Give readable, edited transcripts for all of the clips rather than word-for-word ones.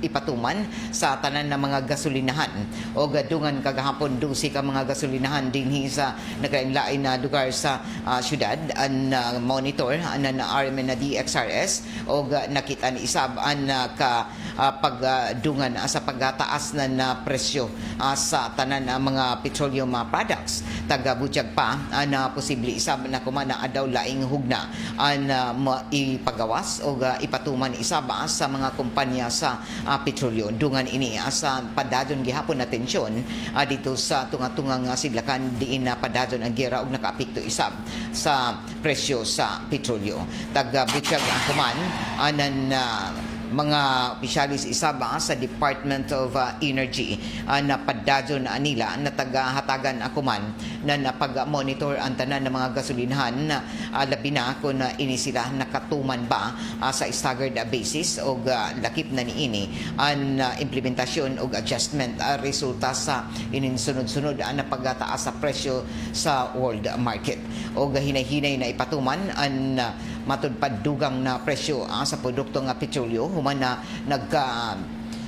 ipatuman sa tanan ng mga gasolinahan o gadungan kagahapon 12 ka mga gasolinahan dinhi sa naglain-lain na lugar sa syudad an monitor na RMN na DXRS o nakita ni isab an ka pagdungan sa pagtaas na presyo sa tanan ng mga petroleum products. Taga-butyag pa na posible isab na kumana adaw laing hugna an ipagawas o ipatuman isab sa mga kumpanya sa petrolyo. Dungan ini sa padadon gihapon na tensyon dito sa tunga-tungang sidlakan diin na padadon ang gira og nakaapekto isab sa presyo sa petrolyo. Taga-butyag kuman anan mga opisyalis isaba sa Department of Energy na padadyon nila na tagahatagan akuman na napag-monitor ang tanan ng mga gasolinahan labi na kung ini sila nakatuman ba sa staggered basis o lakip na niini ang implementasyon o adjustment resulta sa ininsunod-sunod na pagtaas sa presyo sa world market o hinay-hinay na ipatuman ang matudpad dugang na presyo sa produkto nga petrolyo human na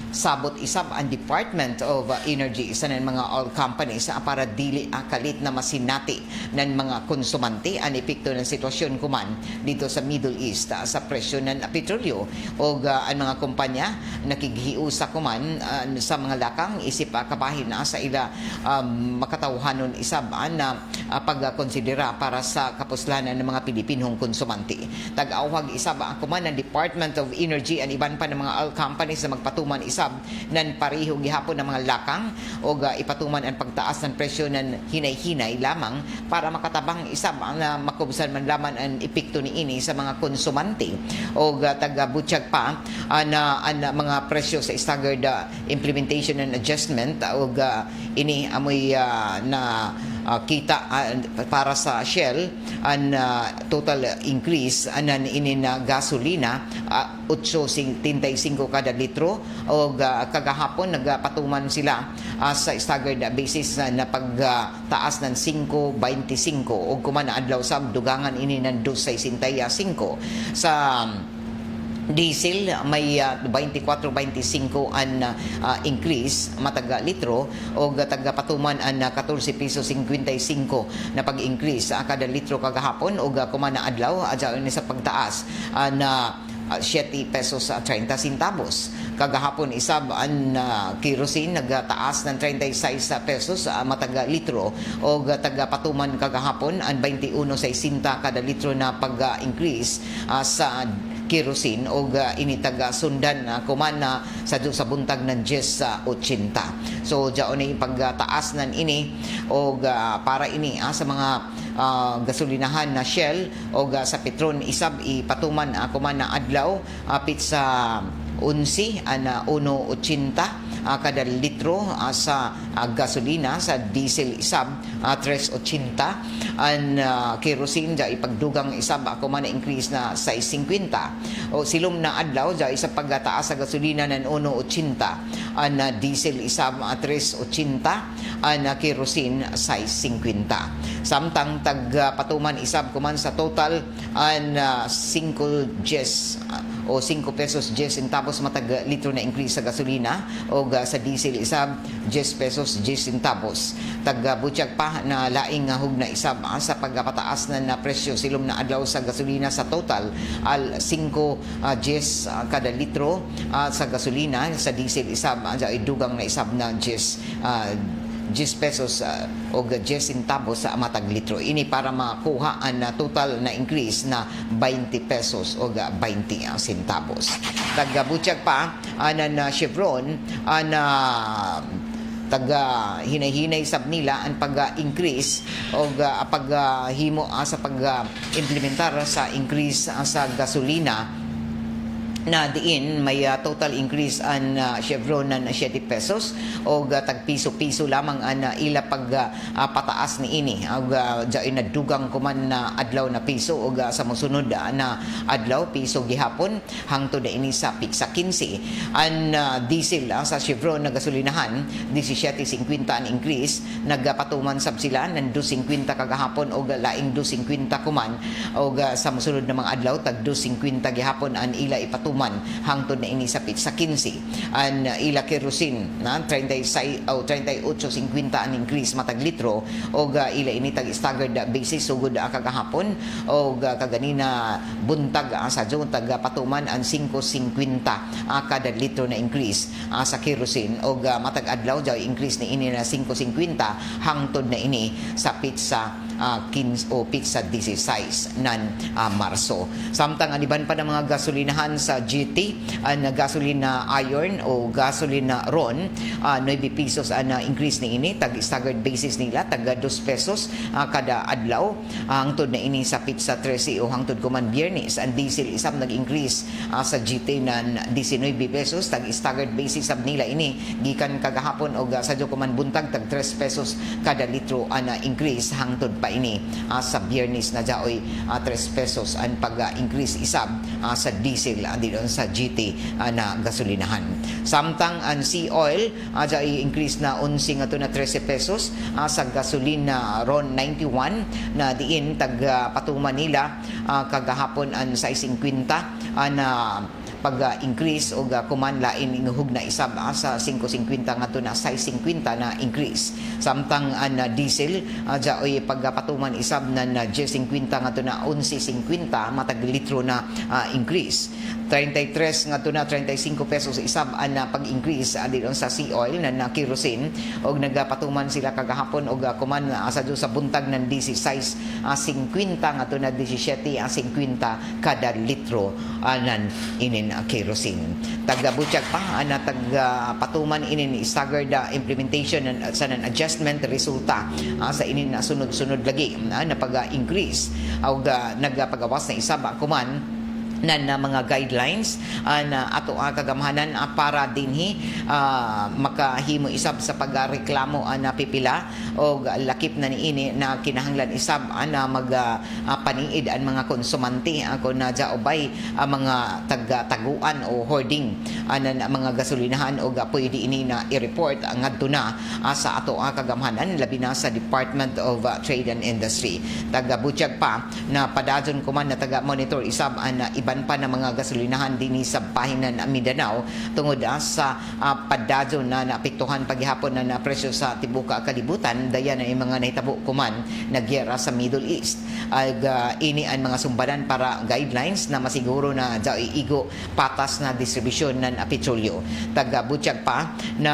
sabot isab ang Department of Energy sa ng mga oil companies para dili kalit na masinati ng mga konsumante ang epekto ng sitwasyon kuman dito sa Middle East sa presyo ng petrolyo o ang mga kumpanya nakighiusa kuman sa mga lakang isip kabahin sa ila makatawhanon isab na pagkonsidera para sa kapuslanan ng mga Pilipinong konsumante. Tag-awhag isab kuman ng Department of Energy ang iban pa ng mga oil companies na magpatuman isab nan pareho gihapon ng mga lakang o ipatuman ang pagtaas ng presyo ng hinay-hinay lamang para makatabang isab ang makubsan man laman ang epekto ni ini sa mga konsumante o taga-butyag pa na mga presyo sa staggered implementation and adjustment o ini amoy na kita para sa Shell ang total increase anan ini na gasolina 8.75 kada litro o kagahapon nagpatuman sila sa staggered basis na pagtaas ng 5.25 o kumana adlaw sab dugangan ini ng 2.65 sa diesel may 24-25 an increase mataga litro o taga-patuman an 14 pesos 55 na pag-increase kada litro kagahapon o kumana adlaw adyaw ni sa pagtaas na 7 pesos 30 centavos. Kagahapon isab ang kerosene nagtaas ng 36 pesos mataga litro o taga-patuman kagahapon ang 21.60 kada litro na pag-increase sa kerosene o initaga sundan kumana sa buntag ng 10.80. So diyon ay pagtaas nan ini o para ini sa mga gasolinahan na Shell o sa Petron isab ipatuman kumana adlaw apit sa 11 na 1.80 kada litro sa gasolina. Sa diesel isab 3.80 ang kerosene dya ipagdugang isab ako man na increase na 6.50 o silom na adlaw dya isa pagtaas sa gasolina ng 1.80 ang diesel isab 3.80 ang kerosene 6.50 samtang tagpatuman isab kuman sa total ang 5 jes o 5 pesos 10 centavos matag litro na increase sa gasolina o sa diesel isab 10 pesos 10 centavos. Tagbutyag pa na laing hugna isab sa pagpataas na presyo silom na adlaw sa gasolina sa total al 5 10 kada litro sa gasolina. Sa diesel isab dugang na isab na 10 pesos o 10 centavos sa matag litro. Ini para makuha ang total na increase na 20 pesos o 20 centavos. Tagbutyag pa na Chevron na taga hinay-hinay sab nila ang pag-increase o paghimo sa pag-implementar sa increase sa gasolina na diin may total increase an Chevron na 7 pesos o tag piso-piso lamang an ila pataas ni ini og diay nadugang kuman na adlaw na piso o sa mosunod na adlaw piso gihapon hangtod ini sa piksa 15 an diesel sa Chevron na gasolinahan 17.50 an increase nagpatuman sab sila ng 2.50 kagahapon o laing 2.50 kuman o sa mosunod na mga adlaw tag 2.50 gihapon an ila ipatuman patuman hangtod na ini sa pitsa 15 an ila kerosene na 36 o 38.50 ang increase matag litro og ila ini tag staggered basis sugod kagahapon og kaganina buntag sa June tag patuman ang 5.50 kada litro na increase sa kerosene og matag adlaw jaw increase ni ini na 5.50 hangtod na ini sa pitsa 15 o pitsa 16 nan Marso. Samtang aniban pa ng mga gasolinahan sa GT ang gasolina iron o gasolina ron 9 pesos ang increase ni ini tag staggered basis nila tag 2 pesos kada adlaw hangtod na ini sa pitsa 13 o hangtod kuman Biyernes ang diesel isab nag-increase sa GT nan 19 pesos tag staggered basis sab nila ini gikan kagahapon og sa kuman buntag tag 3 pesos kada litro ang increase hangtod pa ini sa Biyernes na jaoy 3 pesos ang pag-increase isab sa diesel andon sa GT na gasolinahan. Samtang ang sea oil jaoy increase na 11 ngadto na 13 pesos sa gasolina ron 91 na diin tag patuman nila kagahapon ang 6.50 na pag-increase o kuman lain inguhog na isab sa 5.50 ngadto na 6.50 na increase. Samtang ang diesel jaoy pagpatuman isab na 10.50 ngadto na 11.50 matag litro na increase. 33 ngadto na 35 pesos isab ang pag-increase adilon sa sea oil na kerosene og nagapatuman sila kagahapon og kuman sa buntag ng 16.50 ngadto na 17.50 kada litro nan inin kerosene. Tagabutyag pa na patuman inin staggered implementation sa adjustment resulta sa inin sunod-sunod lagi na pag-increase og nagpagawas na isab kuman na mga guidelines na ato kagamhanan para dinhi makahimo isab sa pagreklamo na pipila og lakip na niini na kinahanglan isab na paniid ang mga konsumante ako na jaobay mga taguan o hoarding na mga gasolinahan og pwede ini na i-report ngadto na sa ato kagamhanan labi na sa Department of Trade and Industry. Tagabutyag pa na padadyon kuman na taga monitor isab na iban pa na mga gasolinahan dinhi sa bahinan Mindanao tungod sa padadyon na naapektuhan paghihapon na presyo sa tibuok kalibutan dayan ay mga nahitabo kuman na gyera sa Middle East. Ini ang mga sumbadan para guidelines na masiguro na igo patas na distribusyon ng petrolyo. Tagabutyag pa na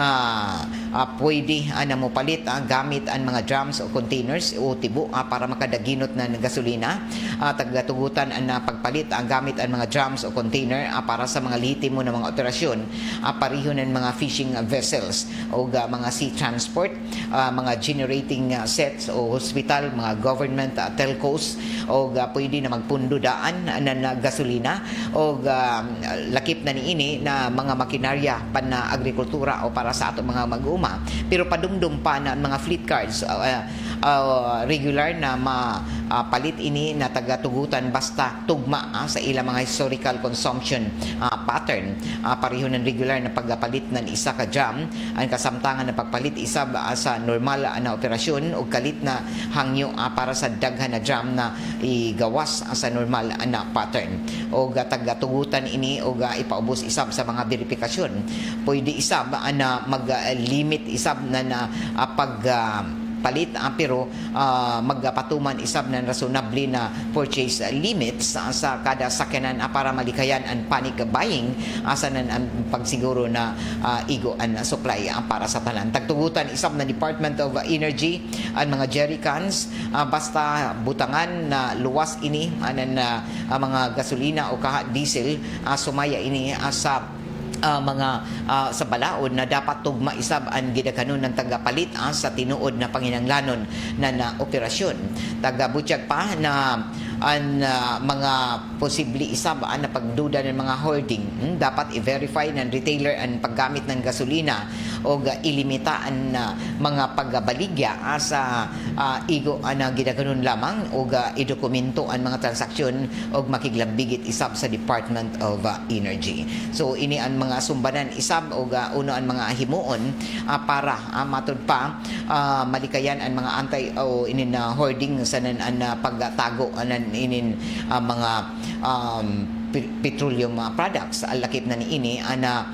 pwede na mopalit gamit ang mga drums o containers o tibo para makadaginot ng gasolina. Tagatugutan ang pagpalit gamit ang mga drums o container para sa mga lehitimo na mga operasyon pareho ng mga fishing vessels o mga sea transport, mga generating sets o hospital, mga government telcos o pwede na magpundo daan ng gasolina o lakip na niini na mga makinarya pan na agrikultura o para sa ato mga mag-uma. Pero padumdum pa na mga fleet cards regular na palit ini na tagatugutan basta tugma sa ilang mga historical consumption pattern pareho ng regular na pagpalit ng isa ka drum ang kasamtangan na pagpalit isa sa normal na operasyon o kalit na hangyo para sa daghan na drum na igawas sa normal na pattern o tagatugutan ini o ipaubos isab sa mga verifikasyon. Pwede isab na mag-limit isab na pag palit pero magpatuman isab ng rationable na purchase limits sa kada sakyanan para malikayan ang panic buying asanan ang pagsiguro na igo ang supply para sa tanan. Tagtugutan isab na Department of Energy ang mga jerry cans basta butangan na luwas ini na mga gasolina o diesel sumaya ini sa mga sa balaod na dapat tugma isab ang gidakanon ng tagapalit sa tinuod na panginanglanon na operasyon. Tagabutyag pa na ang mga posible isab na pagduda ng mga hoarding dapat i-verify ng retailer ang paggamit ng gasolina o ilimita ang mga pagbaligya sa igo na gidakanon lamang o idokumento ang mga transaksyon o makiglambigit isab sa Department of Energy. So ini ang mga sumbanan isab o uno ang mga himuon para matud pa malikayan ang mga anti o inin hoarding sa nan pagtago anan inin mga petroleum products. Alakip na niini ana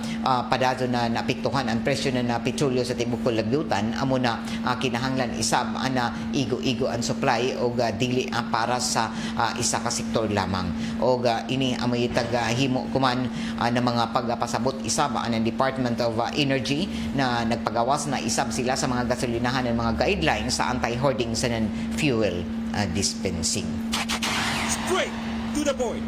padado na napiktuhan ang presyo na petrolyo sa tibuok kalabyutan amo na kinahanglan isab ana igo-igo ang supply og dili para sa isa ka sektor lamang. Og ini amoy himo kuman na mga pagpasabot isab ang Department of Energy na nagpagawas na isab sila sa mga gasolinahan ng mga guidelines sa anti-hoarding sa fuel dispensing. Straight to the point.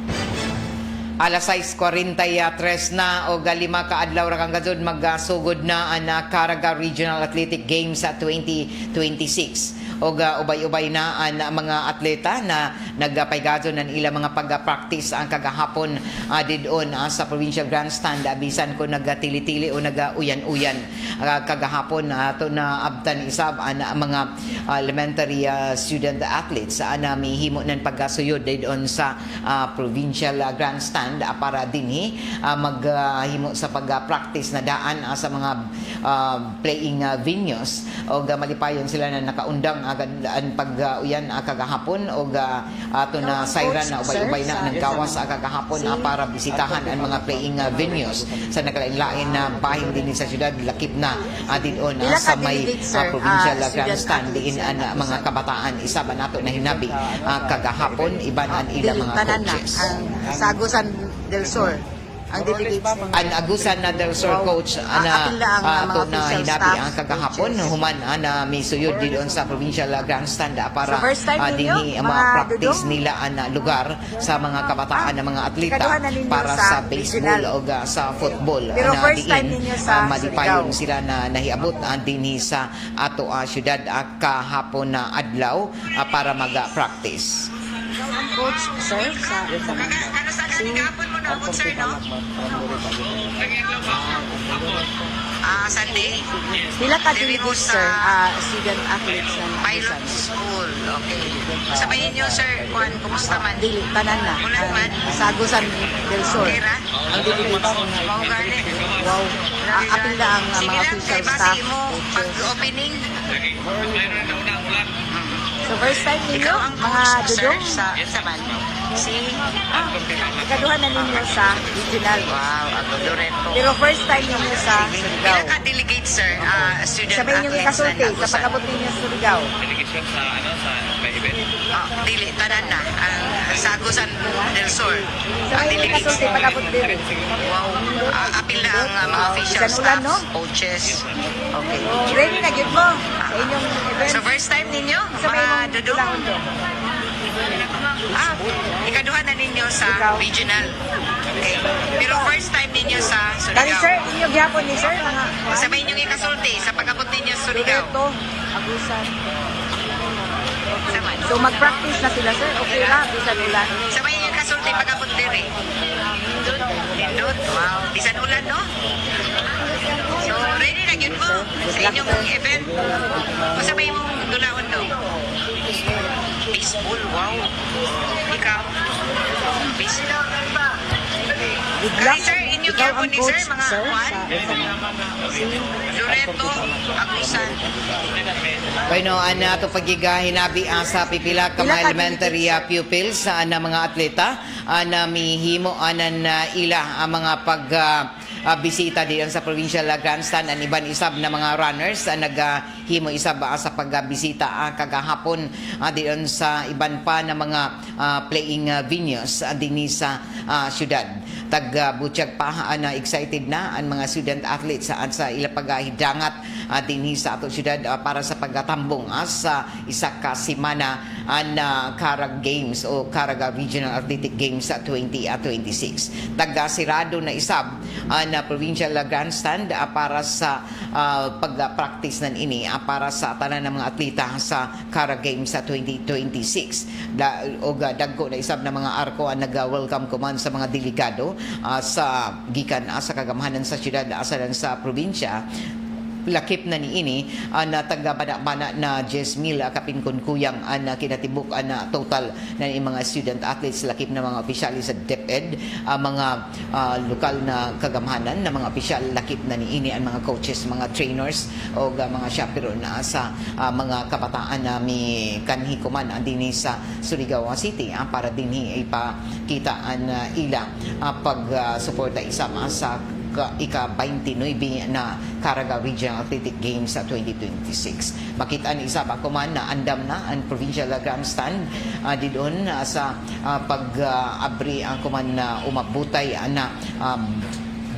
Alas 6:43 na o 5 ka adlaw ra kang gazud magsugod na ang Caraga Regional Athletic Games sa 2026. Og ubay-ubay na ang mga atleta na nagpaygado ng ilang mga pag-practice ang kagahapon didon sa Provincial Grandstand bisan ko nagatili-tili o nagauyan-uyan kagahapon ato na abtan isab ang mga elementary student athletes na mihimo ng paggasuyod didon sa Provincial Grandstand para dinhi maghimo sa pag-practice na daan sa mga playing venues og malipayon sila na nakaundang ang pag-uyan kagahapon o ato na siren na ubay-ubay na ng gawas kagahapon para bisitahan ang mga playing venues sa nakalain-lain na bahin din sa syudad lakip na didon sa may provincial grandstand din ang mga kabataan isa ba nato na hinabi kagahapon iban ang ilang mga coaches Sagusan del Sur ang delegates ang Agusan na del Sur coach ana ato na hinabi ang kagahapon human na misuyod didon sa provincial grandstand para dinhi ang mga practice nila ang lugar sa mga kabataan ng mga atleta para sa baseball o sa football na diin malipayon sila na nahiabot dinhi sa ato syudad kahapon na adlaw para mag-practice. coach sir sa Sunday? Pila ka delegates sir student athletes na Pilot School. Okay. Sabayin niyo, sir, Juan, kumusta man? dili tanan na Ulan man? Sagusan del Sur Pera? ang delegates Mau gani. wow apil na ang Sige mga lang, official kay staff basi mo pag-opening. so first time ninyo Ikaw ang mga coach, sir, dudong sa man. Si, ikaduhan na ninyo sa regional wow, ako Loreto. pero first time ninyo sa Surigao Pila ka delegate, sir, student sabihin nyo athletes ikasulti na sa Agusan? pag-abot ninyo sa Surigao Dili, tanan na. Ang Sagusan del Sur. Ang sabihin nyo delegates. ikasulti pag-abot din Wow. Apil na ang mga official Isan ulan, staff, no? coaches. Okay. ready na yun mo sa inyong event So first time ninyo, sabihin mga mo dudong? Ikaduha na ninyo sa Ikaw. regional. Okay. Pero first time ninyo sa Dali sir, Surigao. inyo gihapon ni sir mga Sabihin nyo ikasulti sa pag-abot ninyo sa Surigao. Roberto, Agusan. Saman. So mag-practice na sila sir, okay ra, bisan ulan. Sabihin nyo ikasulti pag-abot diri. Nindot. Wow. Bisan ulan, no? So ready na yun mo sa inyong event. O sabihin mo dulaon, no? Baseball, wow. Ikaw. Baseball. Good Kaya luck. sir, inyo Ikaw gyapon ang ni coach sir, mga sir Juan? sa Loreto, Agusan. Bueno, ato pagiga hinabi sa pipila ka Pila mga ka elementary pupils na mga atleta na mihimo anan ila ang mga pag bisita diyan sa provincial grandstand ang iban isab na mga runners naghimo isab sa pagbisita kagahapon diyan sa iban pa na mga playing venues dinhi sa syudad. Tag-butyag pa na excited na ang mga student athletes sa ilang paghidangat dinhi sa ato syudad para sa pagtambong sa isa ka semana na Caraga Games o Caraga Regional Athletic Games sa 2026. Taga-sirado na isab na provincial grandstand para sa pag-practice nan ini para sa tanan ng mga atleta sa Caraga Games sa 2026. Dagko na isab na mga arko ang nag-welcome kuman sa mga delegado sa gikan sa kagamahanan sa syudad sa probinsya lakip na niini na taga-bana na 10,000 kapinkon kuyang na kinatibuk na total na mga student athletes, lakip na mga opisyal sa DepEd, mga lokal na kagamhanan na mga opisyal, lakip na niini ang mga coaches, mga trainers o mga chaperone sa mga kabataan na may kanhi kuman dinhi sa Surigao City para dinhi ipakita ang ila pag-suporta isama sa ika-29 na Caraga Regional Athletic Games sa 2026. Makita ni isa pa kuman na andam na ang Provincial Grandstand didon sa pag-abri ang kuman na umabutay na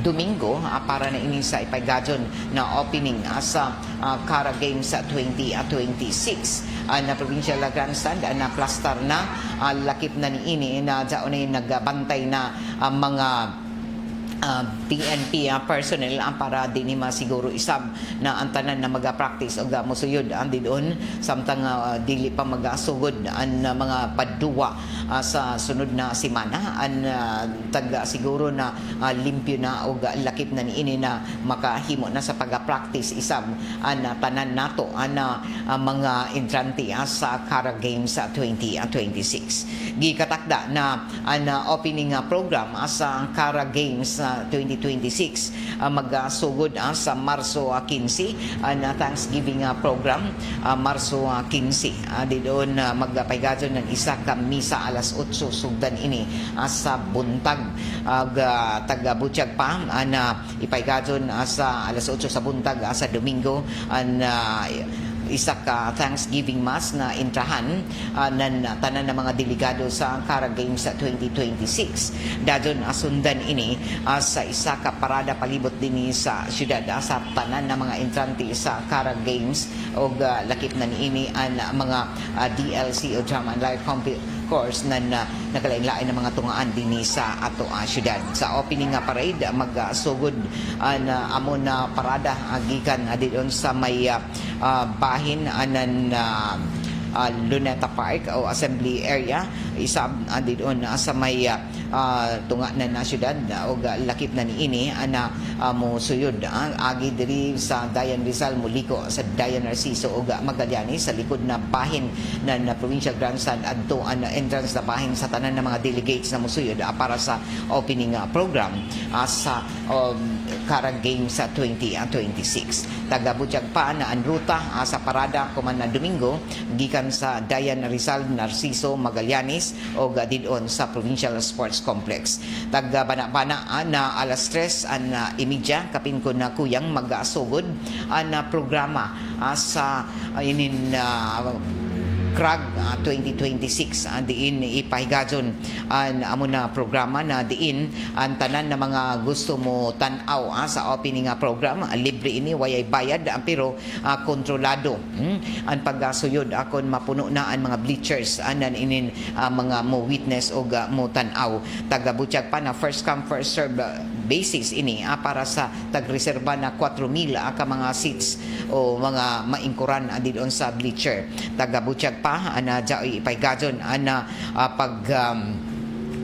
Domingo para na ini sa ipagajon na opening sa Cara Games sa 2026 na Provincial Grandstand na plaster na lakip na niini na daon na nagbantay na mga PNP personnel para din masiguro isab na ang tanan na maga-practice o musuyod ang didon samtang dili pa magasugod ang mga padduwa sa sunod na semana ang taga siguro na limpyo na o lakip na niini na makahimo na sa pag-practice isab ang tanan nato ang mga entrante sa Cara Games sa 2026. Gikatakda na ang opening program sa Cara Games 2026 magasugod sa Marso 15 na Thanksgiving program Marso 15 didon magpaygadon ng isa ka misa alas 8 sugdan ini sa buntag taga Butchag pa na ipaygadon sa alas 8 sa buntag sa Domingo isa ka Thanksgiving Mass na intrahan ng tanan ng mga delegado sa Cara Games sa 2026. Dadon asundan ini sa isa ka parada palibot din sa syudad sa tanan ng mga entrante sa Cara Games o lakip na niini ang mga DLC o Drum and Live course na nakalain-lain ng mga tungaan din sa ato syudad. Sa opening parade magsugod na amo na parada gikan didon sa may bahin anan Luneta Park o Assembly Area isa didon sa may tunga na syudad o lakip na niini ana mo suyod agi diri sa Dayan Rizal muliko sa Dayan Narciso o Magallanes sa likod na bahin na Provincial Grandstand adto ang entrance na bahin sa tanan ng mga delegates na musuyod para sa opening program sa Cara Games sa 2026. Taga Butchag pa na ang ruta sa parada kuman na Domingo gikan sa Dayan Rizal, Narciso, Magallanes o didon sa Provincial Sports Complex. Taga Bana-Bana na alas 3 an imidya kapin ko na kuyang magasugod ang programa sa inin CRAG 2026 diin ipahigajon ang amo na programa na diin ang tanan na mga gusto mo tan-aw sa opening program libre ini wayay bayad pero kontrolado ang paggasuyod akon mapuno na ang mga bleachers anan inin mga mo witness o mo tan-aw. Taga Butchag pa na first come first serve basis ini para sa tagreserba na 4,000 ka mga seats o mga maingkuran didon sa bleacher. Taga Butchag pa na jaoy ipaygadon ana pag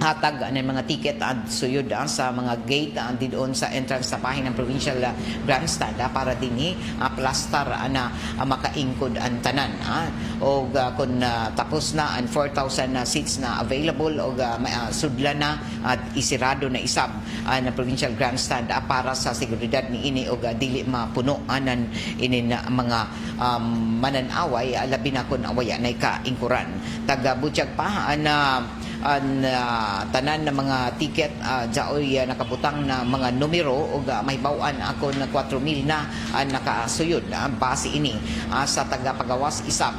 hatag ng mga ticket at suyod sa mga gate didon sa entrance sa bahin ng Provincial Grandstand para dinhi plaster na makaingkod ang tanan o kung tapos na ang 4,000 seats na available o sudla na at isirado na isab na Provincial Grandstand para sa seguridad ni ini o dili mapuno anan ini na mga mananaway labi na kun awaya na kaingkuran. Taga Butchag pa na ang tanan ng mga ticket jaoy nakabutang na mga numero o mahibawan ako na 4,000 na nakasuyod base ini sa tagapagawas isab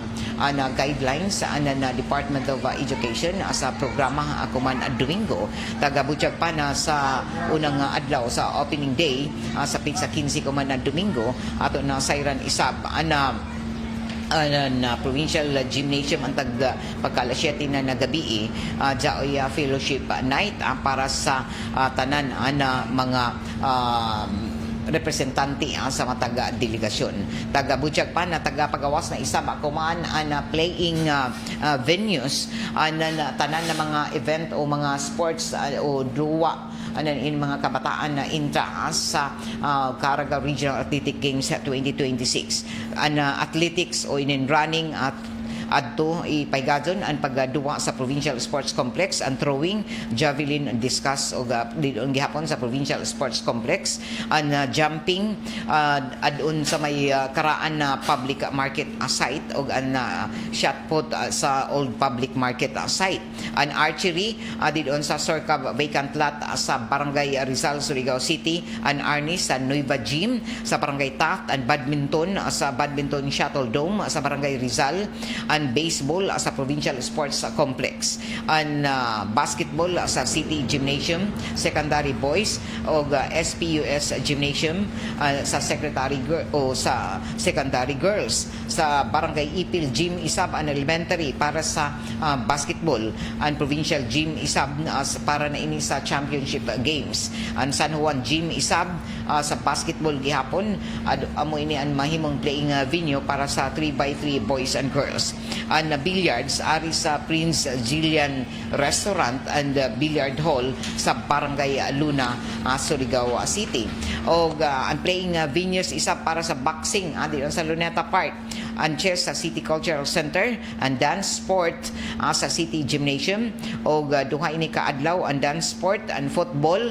na guidelines na Department of Education sa programa ako man Domingo. Taga Butchag pa na sa unang adlaw sa opening day sa pizza 15 ko man na Domingo ato na sayran isab na Provincial Gymnasium ang pagkalasyati na nagabi jaoy fellowship night para sa tanan na mga representante sa mataga delegasyon. Taga-budyag pa na taga-pagawas na isab akuman na playing venues na tanan na mga event o mga sports o duwa in mga kabataan na intra sa Caraga Regional Athletic Games 2026. Athletics o in running at adto ipaygadon ang pagduwa sa Provincial Sports Complex, ang throwing, javelin, discus o didon gihapon sa Provincial Sports Complex, ang jumping adun sa may karaan na public market site o ang shot put sa old public market site, ang archery didon sa Sorcab vacant lot sa Barangay Rizal, Surigao City, ang arnis sa Nueva Gym sa Barangay Taft, ang badminton sa Badminton Shuttle Dome sa Barangay Rizal, ang baseball sa Provincial Sports Complex, ang basketball sa City Gymnasium, Secondary Boys o SPUS Gymnasium sa sa Secondary Girls, sa Barangay Ipil Gym Isab ang elementary para sa basketball, ang Provincial Gym Isab para na ini sa Championship Games, ang San Juan Gym Isab sa basketball gihapon amo ini ang mahimong playing venue para sa 3x3 boys and girls, ang billiards ari sa Prince Gillian Restaurant and Billiard Hall sa Barangay Luna, Surigao City, o ang playing venues isa para sa boxing dito sa Luneta Park, ang chess sa City Cultural Center, ang dance sport sa City Gymnasium, o duha ini kaadlaw ang dance sport and football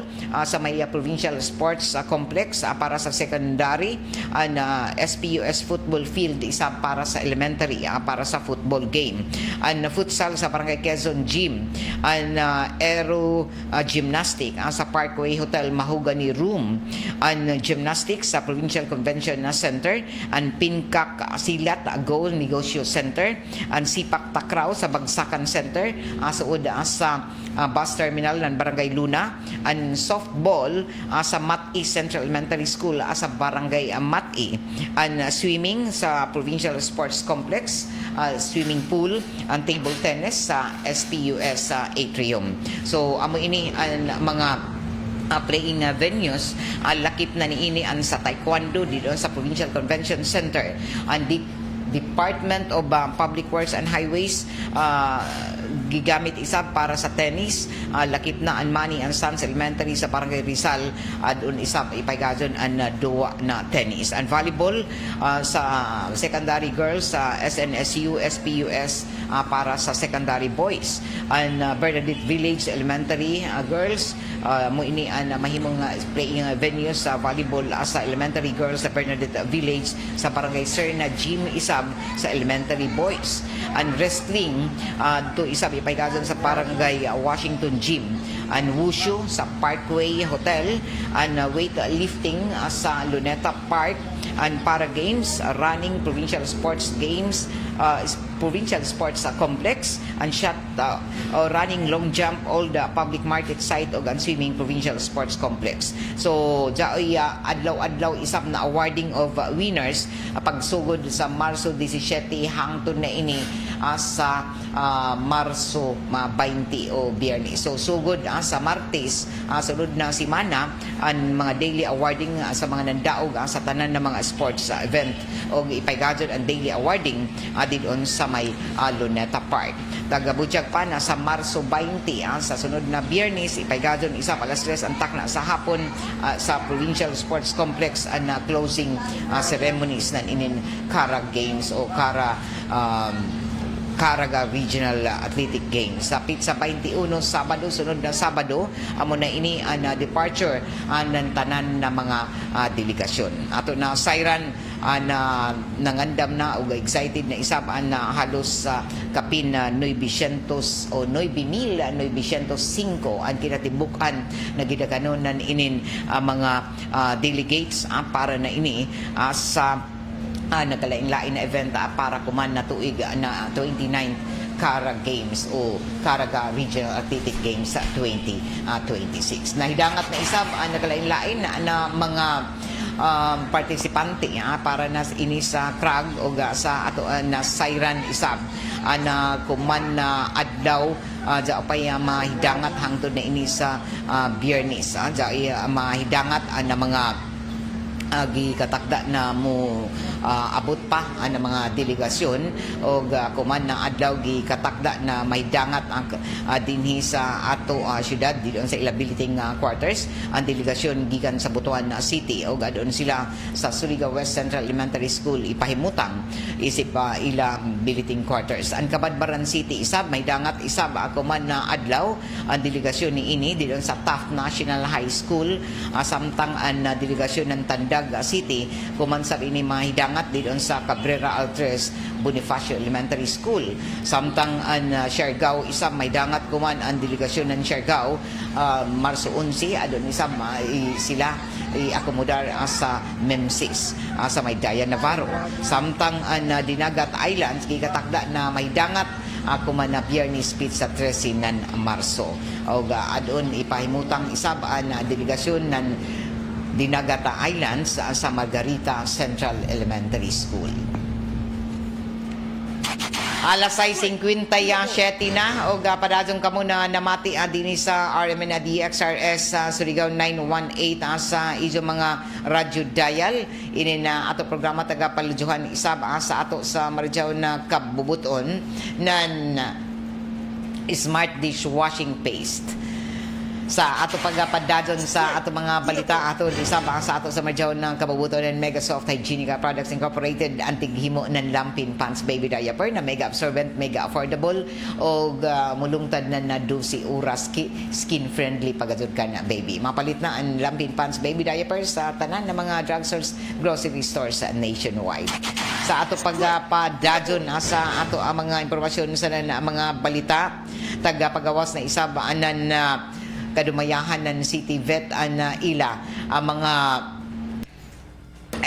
sa may Provincial Sports Complex para sa secondary, ang SPUS football field isa para sa elementary para sa football game, ang futsal sa Barangay Quezon Gym, ang aero gymnastic sa Parkway Hotel Mahogany Room, ang gymnastics sa Provincial Convention Center, ang Pinkak Silat Goal Negosyo Center, ang Sipak Takraw sa Bagsakan Center suod sa bus terminal ng Barangay Luna, ang softball sa Mati Central Elementary School sa Barangay Mati, ang swimming sa Provincial Sports Complex, swimming pool, ang table tennis sa SPUS Atrium. So amo ini ang mga playing venues, lakip na niini ang sa taekwondo dito sa Provincial Convention Center, ang Department of Public Works and Highways gigamit isa para sa tennis, lakip na ang Manny and Sons Elementary sa Barangay Rizal adun isa ipaygadon ang duwa na tennis, and volleyball sa secondary girls sa SNSU SPUS para sa secondary boys, and Bernadette Village Elementary girls mo ini ang mahimong playing venues sa volleyball sa elementary girls sa Bernadette Village sa Barangay Serna Gym Isab sa elementary boys, and wrestling to isab ipaygadon sa Barangay Washington Gym, and wushu sa Parkway Hotel, and weightlifting sa Luneta Park, and para games, running Provincial Sports Games, Provincial Sports Complex, and shot running long jump all the public market site o ang swimming Provincial Sports Complex. So jaoy adlaw-adlaw isab na awarding of winners pagsugod sa Marso 17 hangtod na ini sa Marso 20 o Biyernes. So sugod sa Martes sunod na simana ang mga daily awarding sa mga nandaog sa tanan ng mga sports event, o ipaygadon ang daily awarding didon sa may Luneta Park. Tagabutyag pa na sa Marso 20 sa sunod na Biyernes ipaygadon isa alas 3 ang takna sa hapon sa Provincial Sports Complex ang closing ceremonies ng inin Caraga Games o Caraga Regional Athletic Games. Sa Pizza 21 Sabado, sunod na Sabado, amo na ini ang departure ng tanan na mga delegasyon. Ato na siren na nangandam na o excited na isab na halos sa kapin na 900 o 9,905 ang kinatibukan na gidakanon inin mga delegates para na ini sa nagkalain-lain na event para kuman na tuig na 29th Caraga Games o Caraga Regional Athletic Games sa 2026. Nahidangat na isab ang nagkalain-lain na mga partisipante para na ini sa CRAG o sa ato na siren isab na kuman na adlaw ja pa mahidangat hangtod na ini sa Biyernes ja mahidangat na mga gikatakda na mo abot pa ang mga delegasyon o kuman na adlaw gikatakda na may dangat ang dinhi sa ato syudad dito sa ilabiliting quarters ang delegasyon gikan sa Butuan City o adon sila sa Surigao West Central Elementary School ipahimutang isip ila biliting quarters. Ang Kabadbaran City isab may dangat isab kuman na adlaw ang delegasyon ni ini dito sa Taft National High School samtang ang delegasyon ng Tandag City kumansab ini mahidangat dito sa Cabrera Altres Bonifacio Elementary School. Samtang ang Siargao isang may dangat kuman ang delegasyon ng Siargao Marso 11 adon isang sila i-akomodar sa MEMSIS sa may Dayan Navarro. Samtang ang Dinagat Islands gikatakda na may dangat kuman na Biyernes Pizza 13 ng Marso. O adon ipahimutang isab ang delegasyon ng Dinagata Islands sa Margarita Central Elementary School. Alas 6:57 na o padadong kamo na namati din sa RMN DXRS sa Surigao 918 sa ijo mga radyo dial ini na ato programa taga palujuhan isab sa ato sa Marijaw na kabubuton nan smart dishwashing paste. Sa ato pagpadadon sa ato mga balita ato isab sa ato sa Marijaw ng kabubuton ng Megasoft Hygienica Products Incorporated ang tighimo ng Lampin Pants Baby Diaper na mega absorbent, mega affordable o mulungtad na 12 oras skin friendly pagazud ka na baby. Mapalit na ang Lampin Pants Baby Diaper sa tanan ng mga drugstores, grocery stores nationwide. Sa ato pagpadadon sa ato ang mga impormasyon sa mga balita taga pagawas na isab anan kadumayahan ng City Vet ila ang mga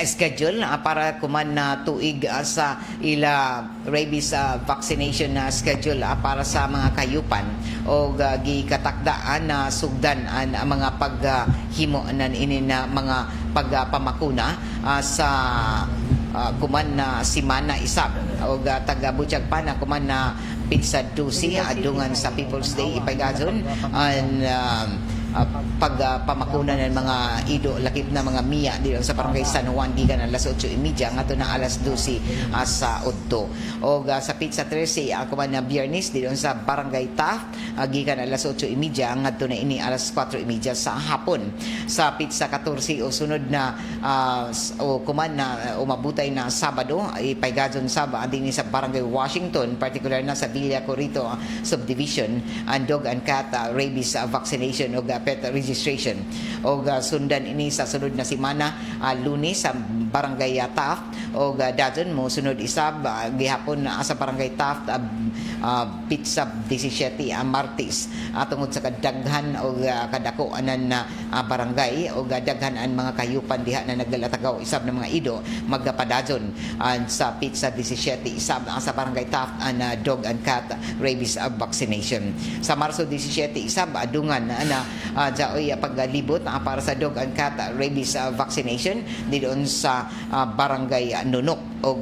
schedule para kuman na tuig sa ila rabies vaccination na schedule para sa mga kayupan o gikatakdaan na sugdan ang mga paghimo nan ini na mga pagpamakuna sa kuman na simana isab o taga-butyag pa na kuman na pizza 12 adungan sa People's Day ipagazon ang pagpamakuna ng mga ido lakip na mga miya dito sa Barangay San Juan gikan alas 8:30 ngadto na alas 12 sa Udto o sa Pizza 13 ako man na Biyernes dito sa Barangay Taft gikan alas 8:30 ngadto na ini alas 4:30 sa hapon. Sa Pizza 14 o sunod na o kuman na umabutay na Sabado ipaygadon saba din sa Barangay Washington particular na sa Villa Corito Subdivision ang dog and cat rabies vaccination o pet registration o sundan ini sa sunod na semana Lunes sa Barangay Taft o dadon mo sunod isab gihapon sa Barangay Taft Pizza 17 Martes tungod sa kadaghan o kadako anan na barangay o daghan ang mga kayupan diha na naglalatagaw isab ng mga ido magpadadon sa Pizza 17 isab sa Barangay Taft ang dog and cat rabies vaccination. Sa Marso 17 isab adungan na jaoy paglibot para sa dog and cat rabies vaccination didon sa Barangay Nunok o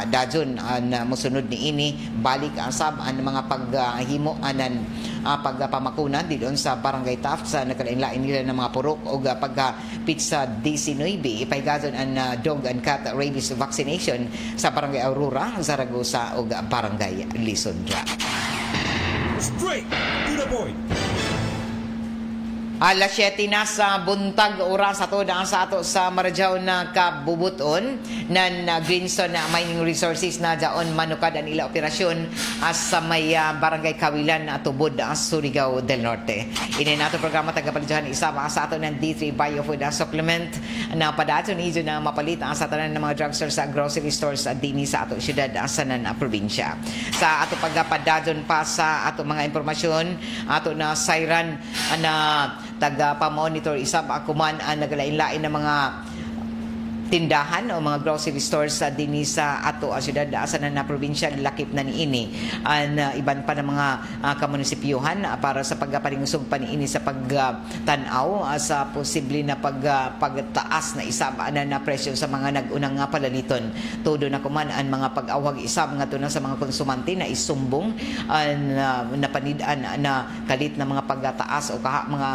dajon na mosunod ni ini balik asab ang mga paghimo anan pagpamakuna didon sa Barangay Taft sa nakalain-lain nila ng mga purok o pagka Pizza 19 ipaygadon ang dog and cat rabies vaccination sa Barangay Aurora, Zaragoza o Barangay Lisondra. Straight to the point. Alas 7 na sa buntag oras ato na sa ato sa Marijaw na kabubuton nan Greenstone Mining Resources na daon manukad ang ila operasyon sa may Barangay Kawilan tubod Surigao del Norte. Ini nato programa tagapalijahan isa sa ato ng D3 Biofood Supplement na padaton ijo na mapalit sa tanan ng mga drugstores sa grocery stores dinhi sa ato syudad sa nan probinsya. Sa ato pagpadadon pa sa ato mga impormasyon ato na Siren na taga-pa-monitor isab akuman ang naglain-lain ng mga tindahan o mga grocery stores sa dinhi sa ato syudad asa na probinsya lakip na niini an iban pa ng mga kamunisipyuhan para sa pagparingusog pa niini sa pagtanaw sa posible na pagtaas na isab na presyo sa mga nag-unang palaliton. Todo na kuman ang mga pag-awhag isab nga na sa mga konsumante na isumbong napanid-an na kalit na mga pagtaas o mga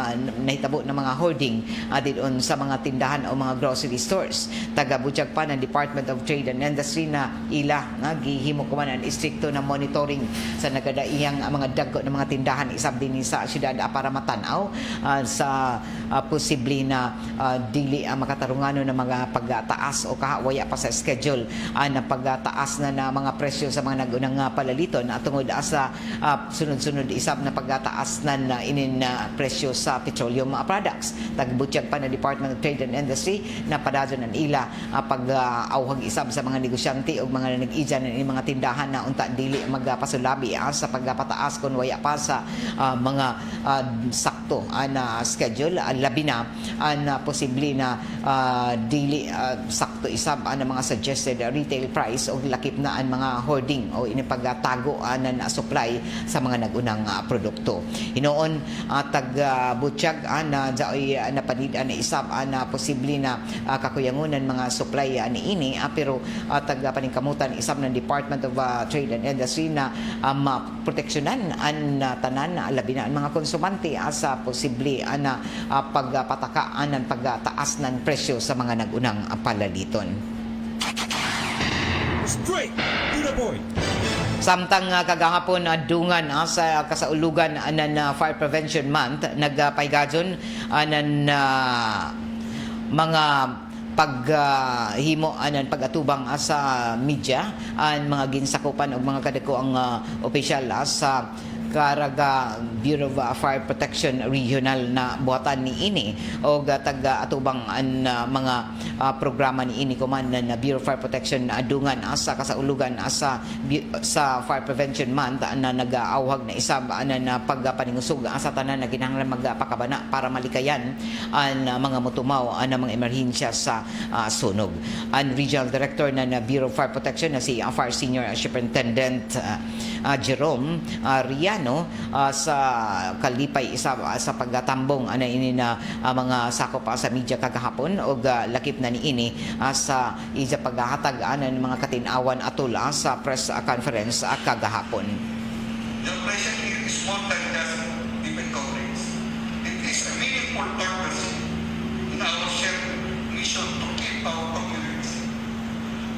nahitabo na mga hoarding didon sa mga tindahan o mga grocery stores. Tagabutyag pa ng Department of Trade and Industry na ila nga gihimo kuman ang istrikto na monitoring sa nagadaiyang mga dagko ng mga tindahan isab din sa syudad para matanaw sa posible na dili makatarungano ng mga pagtaas o kahawaya pa sa schedule na pagtaas na mga presyo sa mga nagunang palaliton at tungod sa sunod-sunod isab na pagtaas na inin presyo sa petroleum products. Tagabutyag pa ng Department of Trade and Industry na padadyon ang ila pag-awhag isab sa mga negosyante o mga nag-ijan ng mga tindahan na unta dili magpasulabi sa pagpataas kung waya pa sa mga sakto na schedule labi na na posible na dili sakto isab ang mga suggested retail price o lakip na ang mga hoarding o inipagtago na supply sa mga nagunang produkto. Hinoon tagbutyag na jaoy napanidan na isab na posible na kakuyangunan mga supply ni ini pero paningkamutan isab ng Department of Trade and Industry na proteksyonan ang tanan labi na ang mga konsumante sa posible na pagpatakaan ng pagtaas ng presyo sa mga nagunang palaliton. Straight to the point. Samtang kagahapon dungan sa kasaulugan ng Fire Prevention Month nagpaygadyon ng mga paghimo anan pagatubang sa media ang mga ginsakupan og mga kadako ang opisyal sa Caraga Bureau of Fire Protection Regional na buhatan ni ini o taga-atubang ang mga programa ni ini kuman na Bureau of Fire Protection adungan sa kasaulugan sa Fire Prevention Month na nag-aawhag na isab na pagpaningusog sa tanan na kinahanglan magpakabana para malikayan ang mga mutumaw ang mga emerhensya sa sunog. Ang Regional Director na Bureau of Fire Protection na si Fire Senior Superintendent Jerome Riano sa kalipay isa sa paggatambong ini na mga sakop sa media kagahapon o lakip na ni ini sa isa paghahatag ng mga katinawan atol sa press conference kagahapon. The operation here is more than just event coverage. It is a meaningful purpose in our shared mission to keep our communities.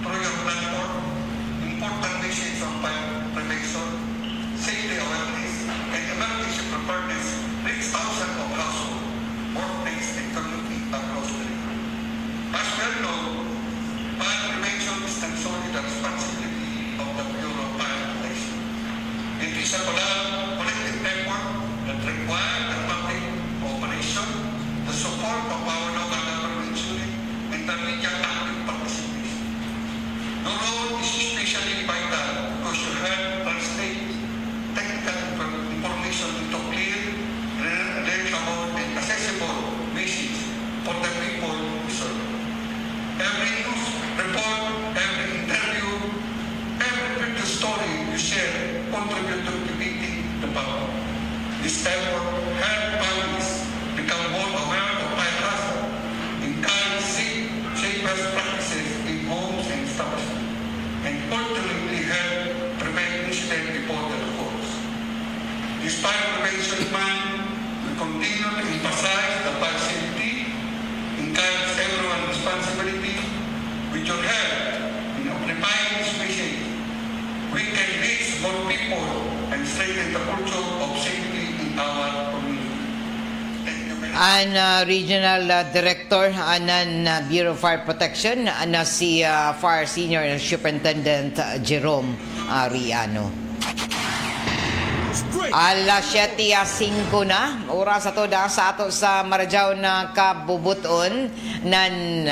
Through your platform, important message on fire prevention, safety awareness, and emergency preparedness reach thousands of households, workplaces, and communities across the region. As we all know, fire prevention is not solely the responsibility of the Bureau of Fire Protection. It is a collective effort that requires the public cooperation, the support of our local government unit, and the media active participation. Your role is especially vital because you help translate technical information into clear, relatable, and accessible message for the people we serve. Every news report, every interview, every video story you share contribute to educating the public. This effort helps families become more aware of fire hazard, encourage safe best practices in homes and establishments, and ultimately help prevent incidents before they occur. This fire prevention month will continue to emphasize the fire safety, encourage everyone's responsibility. With your help in amplifying this message, we can reach more people and strengthen the culture of safety in our community. Thank you very much. Ang Regional Director ng Bureau of Fire Protection na si Fire Senior Superintendent Jerome Riano. Straight. Alas 7:05 na, oras ato sa ato sa Marajaw na kabubuton nan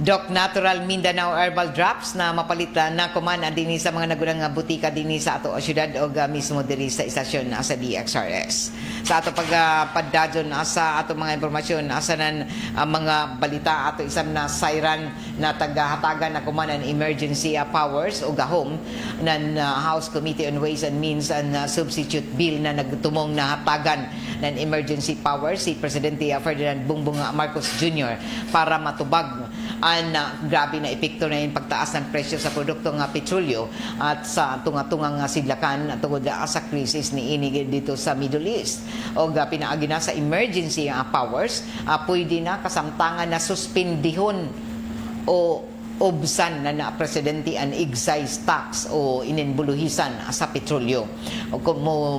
Doc Natural Mindanao Herbal Drops na mapalitan na kumana din sa mga nagunang nga butika din sa ato syudad o mismo diri sa istasyon sa DXRS. Sa ato pagpadadyon sa ato mga impormasyon asanan mga balita ato isang na siren na tagahatagan na kumanan emergency powers o gahom ng House Committee on Ways and Means and Substitute Bill na nagtumong na hatagan ng emergency powers si Presidente Ferdinand Bongbong Marcos Jr. para matubag ang grabe na epekto na yung pagtaas ng presyo sa produkto nga petrolyo at sa tunga-tungang sidlakan tungod sa krisis ni ini dito sa Middle East. O pinaagi na sa emergency powers, pwede na kasamtangan na suspendihon o obsan na presidente ang excise tax o ininbuluhisan sa petrolyo. O kung mo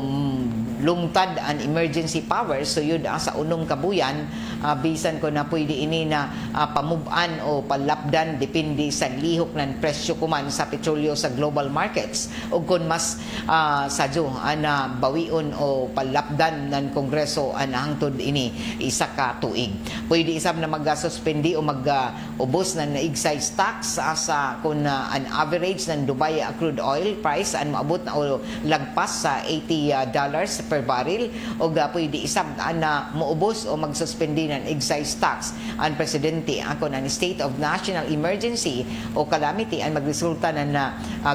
lungtad ang emergency powers, so yun sa unong kabuyan, bisan ko na pwede ini na pamuban o palapdan depende sa lihok ng presyo kuman sa petrolyo sa global markets. O kung mas sadyo na bawion o palapdan ng Kongreso ang hangtod ini isa ka tuig. Pwede isam na mag-suspendi o mag-ubos ng excise tax sa kung an average ng Dubai crude oil price ang maabot na o lagpas sa $80 per barrel o pwede isab na maubos o magsuspendi ng excise tax ang presidente ako ng state of national emergency o calamity ang magresulta ng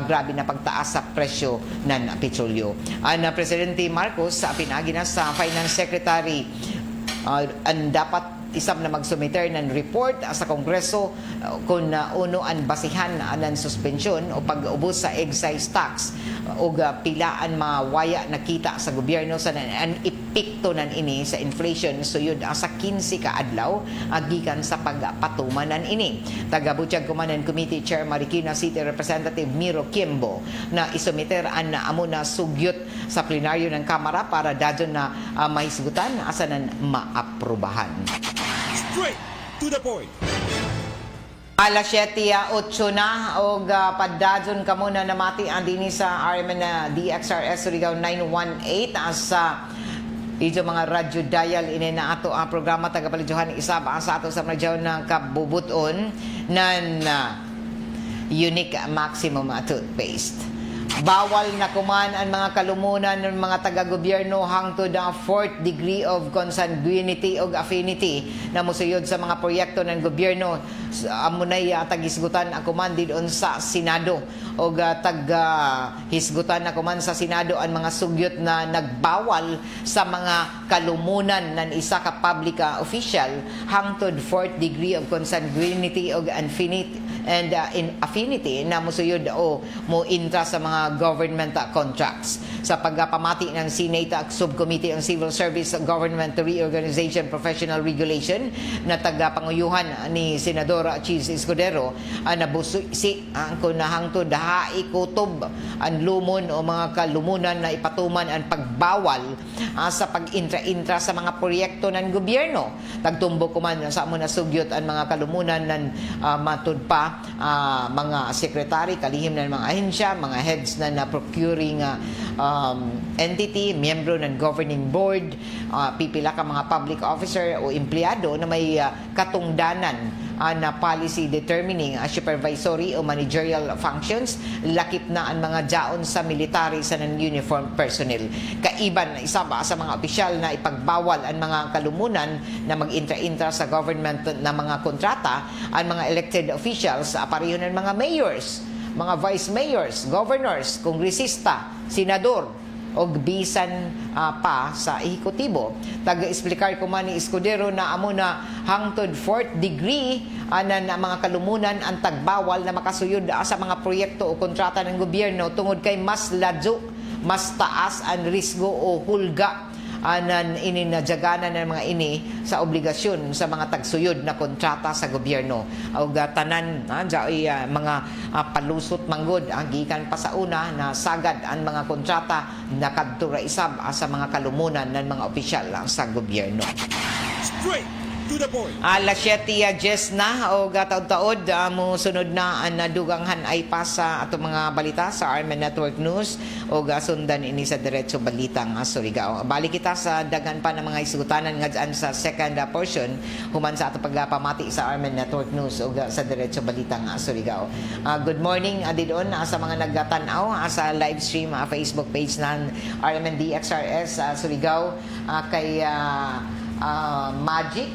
grabe na pagtaas sa presyo ng petrolyo. Ang Presidente Marcos sa pinagi na sa Finance Secretary ang dapat isam na magsumiter ng report sa Kongreso kung uno ang basihan ng suspensyon o pag-ubos sa excise tax o pilaan mawaya nakita sa gobyerno sa ang epekto ng ini sa inflation suyod sa 15 ka adlaw agikan sa pagpatuman ng ini. Tagabutyag kumanan Committee Chair Marikina City Representative Miro Kiembo na isumiter ang amo na sugyot sa plenaryo ng Kamara para dadyon na mahisgutan asanan maaprubahan. Straight to the point. Alas 7:08 na o padadyon ka muna namati ang dini sa RMN na DXRS Surigao 918 sa ito mga radyo dial ini na ato ang programa tagapalidyohan isaba sa ato sa radyo ng kabubuton ng Unique Maximum Toothpaste. Bawal na kuman ang mga kalumunan ng mga taga-gobyerno hangtod ang 4th degree of consanguinity o affinity na musuyod sa mga proyekto ng gobyerno. Amunay tag-hisgutan ang kuman didon sa Senado o tag-hisgutan na kuman sa Senado ang mga sugyot na nagbawal sa mga kalumunan ng isa ka public official hangtod 4th degree of consanguinity o affinity and in affinity na musuyod o mo intra sa mga government contracts. Sa pagpamati ng Senate Subcommittee on Civil Service Government Reorganization Professional Regulation na tagapanguyuhan ni Senador Cheese Escudero na busi ang kunahangto daha ikutob ang lumon o mga kalumunan na ipatuman ang pagbawal sa pag-intra-intra sa mga proyekto ng gobyerno. Tagtumbo kuman sa amo na sugyot ang mga kalumunan ng matud pa mga sekretary, kalihim ng mga ahensya, mga heads na procuring entity, miyembro ng governing board, pipila ka mga public officer o empleyado na may katungdanan na policy determining supervisory o managerial functions, lakip na ang mga jaon sa military sa non-uniform personnel. Kaiban isa ba sa mga opisyal na ipagbawal ang mga kalumunan na mag-intra-intra sa government na mga kontrata, ang mga elected officials, pareho ng mga mayors, mga vice mayors, governors, kongresista, senador, o bisan pa sa ehekutibo. Taga-explicar ko man ni Escudero na amo na hangtod 4th degree na mga kalumunan ang tagbawal na makasuyod sa mga proyekto o kontrata ng gobyerno tungod kay mas ladyo, mas taas ang risgo o hulga ini na jagana ng mga ini sa obligasyon sa mga tagsuyod na kontrata sa gobyerno. O tanan mga palusot manggod ang gikan pa sa una na sagad ang mga kontrata na kadtura isab sa mga kalumunan ng mga opisyal sa gobyerno. Straight to the point. Alas 7:10 na o gataod-taod mo sunod na ang naduganghan ay pasa ato mga balita sa Armen Network News o sundan ini sa diretso balita nga Surigao. Balik kita sa daghan pa ng mga isugutanan nga dyan sa second portion human sa ato pagpamati sa Armen Network News o sa diretso balita nga Surigao. Good morning adidon sa mga nagtanaw sa live stream Facebook page ng Armen DXRS Surigao kay Magic,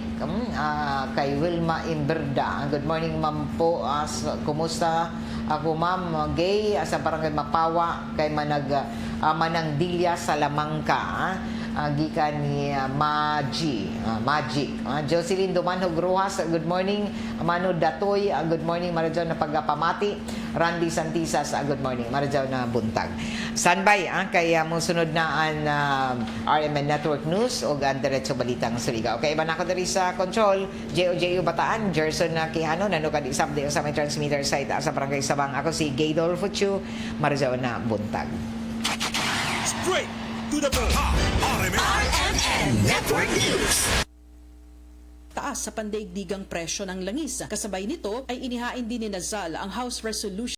kay Wilma Imberda. Good morning ma'am po. Kumusta? Ako ma'am Gay sa barangay Mapawa kay Manang Dilya Salamangka. Gikan ni Magic. Jocelyn Dumanhog Rojas, good morning. Manu Datoy, good morning. Marajaw na pagpamati. Randy Santisas, good morning. Marajaw na buntag. Standby kay mo sunod na ang RMN Network News o ang diretso balitang Surigao. Okay, iba na ako diri sa control. JOJU Bataan, Jerson na Quijano, nanukad isang sa may transmitter site sa Barangay Sabang. Ako si Gaydol Futsu, Marajaw na buntag. Straight to the point. RMN Network News. Taas sa pandaigdigang presyo ng langis. Kasabay nito ay inihain din ni Nazal ang House Resolution